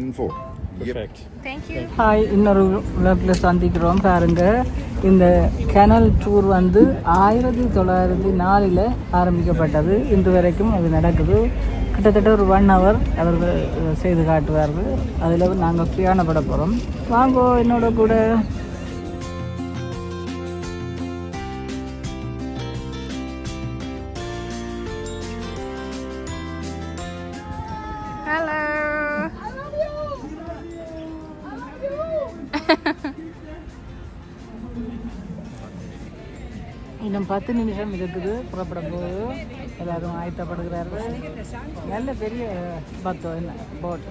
info. Perfect. Thank you. Hi, இன்னொரு விளக்கில் சந்திக்கிறோம். பாருங்க, இந்த கேனல் டூர் வந்து 1904 ஆரம்பிக்கப்பட்டது. இன்று வரைக்கும் அது நடக்குது. கிட்டத்தட்ட ஒரு 1 hour அவர்கள் செய்து காட்டுவார்கள். அதில் நாங்கள் பிரயாணப்பட போகிறோம். வாங்கோ என்னோட கூட. Hello. இன்னும் 10 நிமிஷம் இருக்குது புறப்பட போது. எல்லாரும் ஆயத்தப்படுகிறார்கள். நல்ல பெரிய பத்தம் என்ன boat.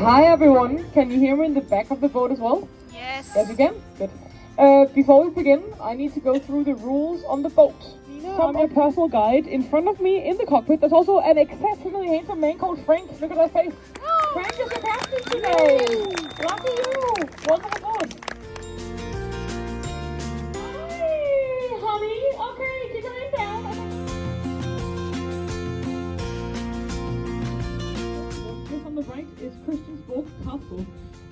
Hi everyone, can you hear me in the back of the boat as well? Yes. Yes you can? Good. Before we begin, I need to go through the rules on the boat. So I'm your personal guide. In front of me in the cockpit, there's also an exceptionally handsome man called Frank. Look at that face. Frank is your captain today. Lucky you. Welcome aboard. Hi, honey. Okay, keep your name down. This on the right is Christiansborg Castle.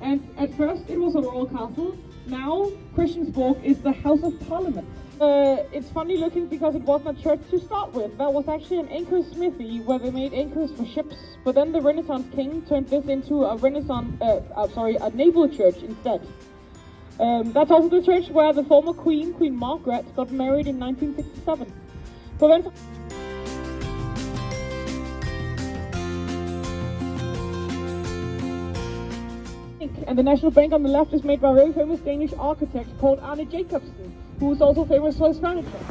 And at first it was a royal castle. Now Christiansborg is the House of Parliament. It's funny looking because it wasn't a church to start with. That was actually an anchor smithy where they made anchors for ships. But then the Renaissance king turned this into a naval church instead. That's also the church where the former queen, Queen Margaret, got married in 1967. So then. And the National Bank on the left is made by a very famous Danish architect called Arne Jacobsen, who is also famous for his furniture.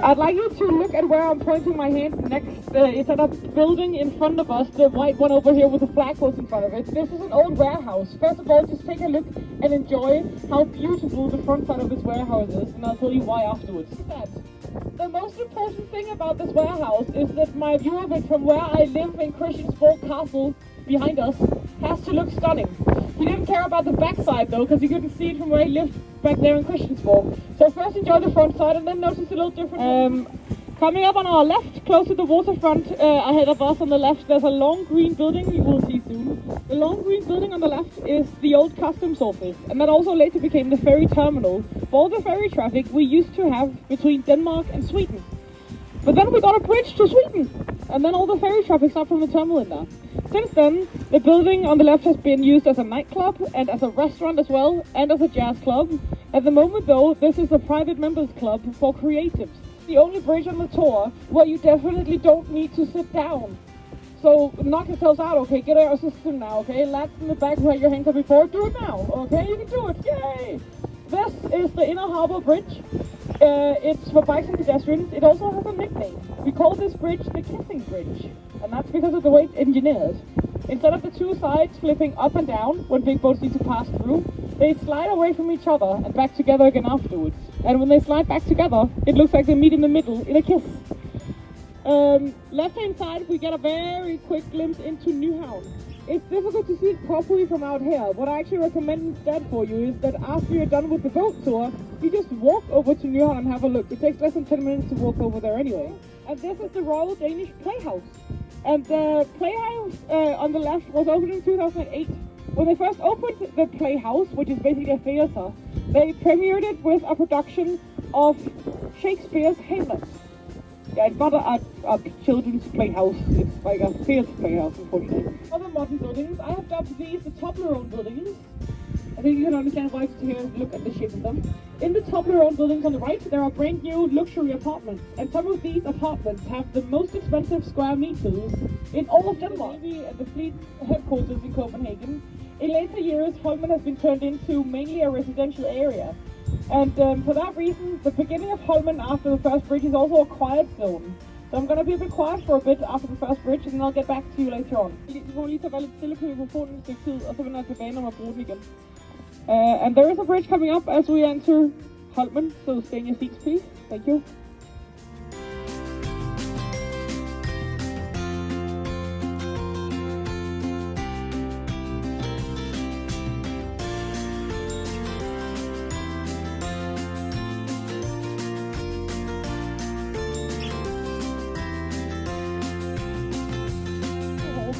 I'd like you to look at where I'm pointing my hand next. It's at a building in front of us, the white one over here with the flagpoles in front of it. This is an old warehouse. First of all, just take a look and enjoy how beautiful the front side of this warehouse is, and I'll tell you why afterwards. The most important thing about this warehouse is that my view of it from where I live in Christiansborg Castle behind us has to look stunning. He didn't care about the back side though, because he couldn't see it from where he lived back there in Christiansborg. So first enjoy the front side and then notice a little different. Coming up on our left, close to the waterfront, ahead of us on the left, there's a long green building you will see soon. The long green building on the left is the old customs office, and that also later became the ferry terminal for all the ferry traffic we used to have between Denmark and Sweden. But then we got a bridge to Sweden, and then all the ferry traffic stopped from the terminal in there. Since then, the building on the left has been used as a nightclub and as a restaurant as well, and as a jazz club. At the moment though, this is a private members club for creatives. The only bridge on the tour where you definitely don't need to sit down. So knock yourselves out, okay? Get out of the system now, okay? Lads in the back where your hands up before, do it now, okay? You can do it, yay! This is the Inner Harbor Bridge. It's for bikes and pedestrians. It also has a nickname. We call this bridge the Kissing Bridge, and that's because of the way it's engineered. Instead of the two sides flipping up and down when big boats need to pass through, they slide away from each other and back together again afterwards. And when they slide back together, it looks like they meet in the middle in a kiss. Left hand side, we get a very quick glimpse into Nyhavn. It's difficult to see it properly from out here. What I actually recommend instead for you is that after you're done with the boat tour, you just walk over to Nyhavn and have a look. It takes less than 10 minutes to walk over there anyway. And this is the Royal Danish Playhouse. And the Playhouse on the left was opened in 2008. When they first opened the Playhouse, which is basically a theater, they premiered it with a production of Shakespeare's Hamlet. Yeah, it's not a children's playhouse, it's like a theatre playhouse, unfortunately. Other modern buildings, I have dubbed these the Toblerone buildings. I think you can understand why to hear look at the shape of them. In the Toblerone buildings on the right, there are brand new luxury apartments, and some of these apartments have the most expensive square meters in all of Denmark. At the fleet headquarters in Copenhagen. In later years, Holmen has been turned into mainly a residential area. And for that reason, the beginning of Holmen after the first bridge is also a quiet zone. So I'm going to be a bit quiet for a bit after the first bridge, and then I'll get back to you later on. Vi får lige tage lidt stille på mikrofonen et stykke tid, og så vender jeg tilbage, når jeg bruger den igen. And there is a bridge coming up as we enter Holmen, so stay in your seats please. Thank you.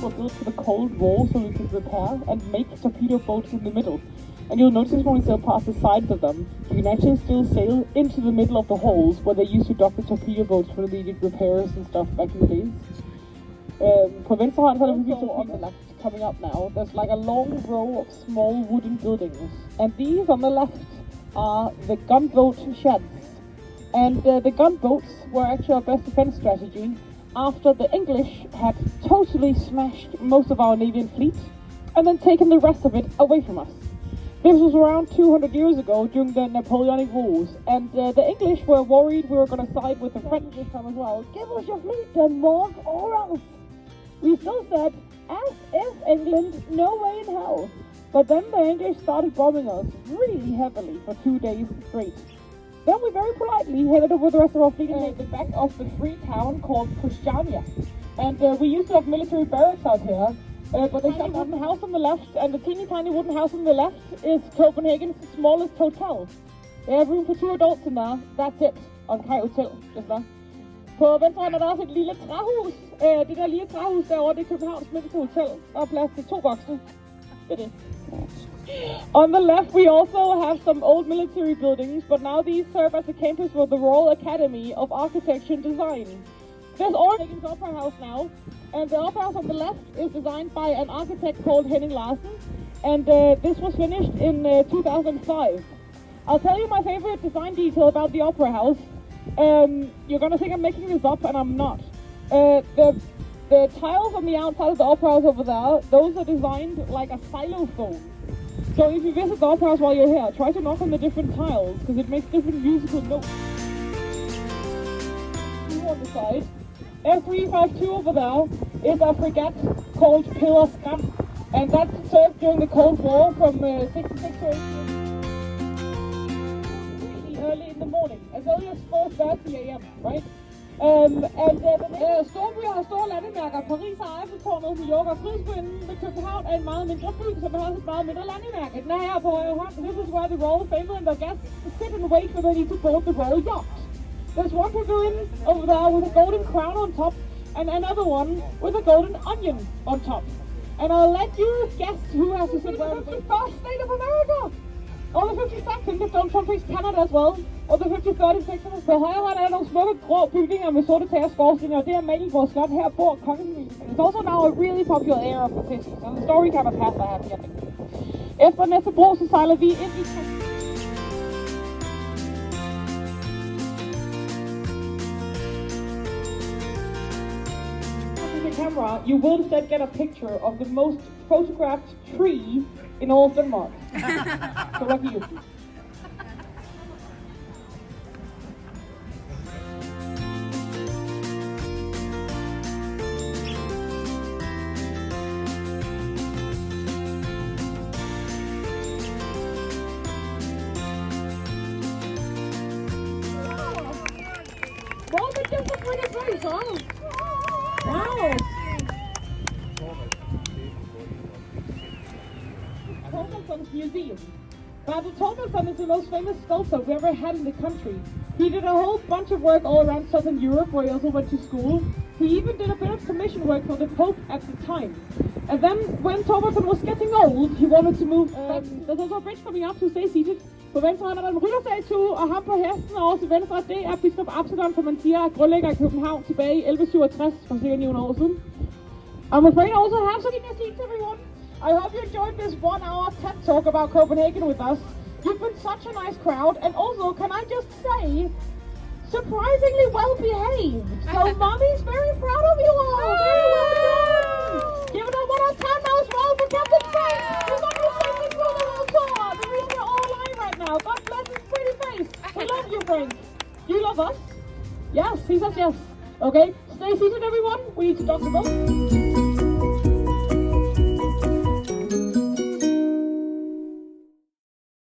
were built for the Cold War so we could repair and make torpedo boats in the middle. And you'll notice when we sail past the sides of them, you can actually still sail into the middle of the holes where they used to dock the torpedo boats when they did repairs and stuff back in the days. På venstre hånd, så er der on the left coming up now. There's like a long row of small wooden buildings. And these on the left are the gunboat sheds. And the gunboats were actually our best defense strategy after the English had totally smashed most of our Navian fleet and then taken the rest of it away from us. This was around 200 years ago during the Napoleonic Wars, and the English were worried we were going to side with the French this time as well. Give us your fleet, Denmark, or else! We still said, as if England, no way in hell. But then the English started bombing us really heavily for 2 days straight. Then we very politely headed over the rest of our fleet and the back of the free town called Christiania. And we used to have military barracks out here. But the shop wooden house on the left and the teeny tiny wooden house on the left is Copenhagen's smallest hotel. They have room for 2 adults in there. That's it. On Kai Hotel, just there. På venstre hånd er der også et lille træhus. Det der lille træhus derovre, det er Københavns mindste hotel. Der er plads til 2 voksne. Det er det. On the left, we also have some old military buildings, but now these serve as a campus for the Royal Academy of Architecture and Design. There's Copenhagen's Opera House now, and the Opera House on the left is designed by an architect called Henning Larsen, and this was finished in 2005. I'll tell you my favorite design detail about the Opera House. You're gonna think I'm making this up, and I'm not. The tiles on the outside of the Opera House over there, those are designed like a xylophone. So if you visit the Opera House while you're here, try to knock on the different tiles, because it makes different musical notes. On the side, F352 over there is a frigate called Pillar Scam, and that served during the Cold War from 66 to 80. Really early in the morning, as early as 4:30 a.m., right? Storbyer har store landemærker. Paris har Eiffeltårnet, New York og Frihedsbyen med København er en meget mindre by, som har et meget mindre landemærke. Den er her på højre hånd. This is where the royal family and their guests sit and wait for they need to board the royal yacht. There's one pavilion over there with a golden crown on top, and another one with a golden onion on top. And I'll let you guess who has to sit where. The 51st state of America! Or the 52nd, if don't increase Canada as well. Or the 53rd in Texas. På højre hånd er der nogle smukke grå bygninger med sorte tæresforstillinger, og det er Amalienborg Slot. Her bor kongefamilien. It's also now a really popular area of the city, and the story kind of has a happy ending. Efter næste bro, så sejler vi ind i camera, you will instead get a picture of the most photographed tree in all of Denmark. So lucky you. Well, it's just a pretty place, huh? Wow! Tormelson's museum. Basil Tormelson is the most famous sculptor we ever had in the country. He did a whole bunch of work all around southern Europe, where he also went to school. He even did a bit of commission work for the Pope at the time. And then, when Tormelson was getting old, he wanted to move. There's also a bridge coming up, so stay seated. På venstre hånd er der en rytterstatue, og ham på hesten og også til venstre, det er biskop Absalon, som man siger er grundlægger i København tilbage i 1167, for cirka 900 år siden. I'm afraid I also have some seats, everyone. I hope you enjoyed this 1-hour TED talk about Copenhagen with us. You've been such a nice crowd, and also, can I just say, surprisingly well behaved. So Mommy's very proud of you all. Very well done. Give it up one more time now as well for Captain Frank. He's on your safety through the whole tour. The reason you're all alive right now. God bless his pretty face. We love you, Frank. Do you love us? Yes, he says yes. Okay, stay seated, everyone. We need to dock the boat.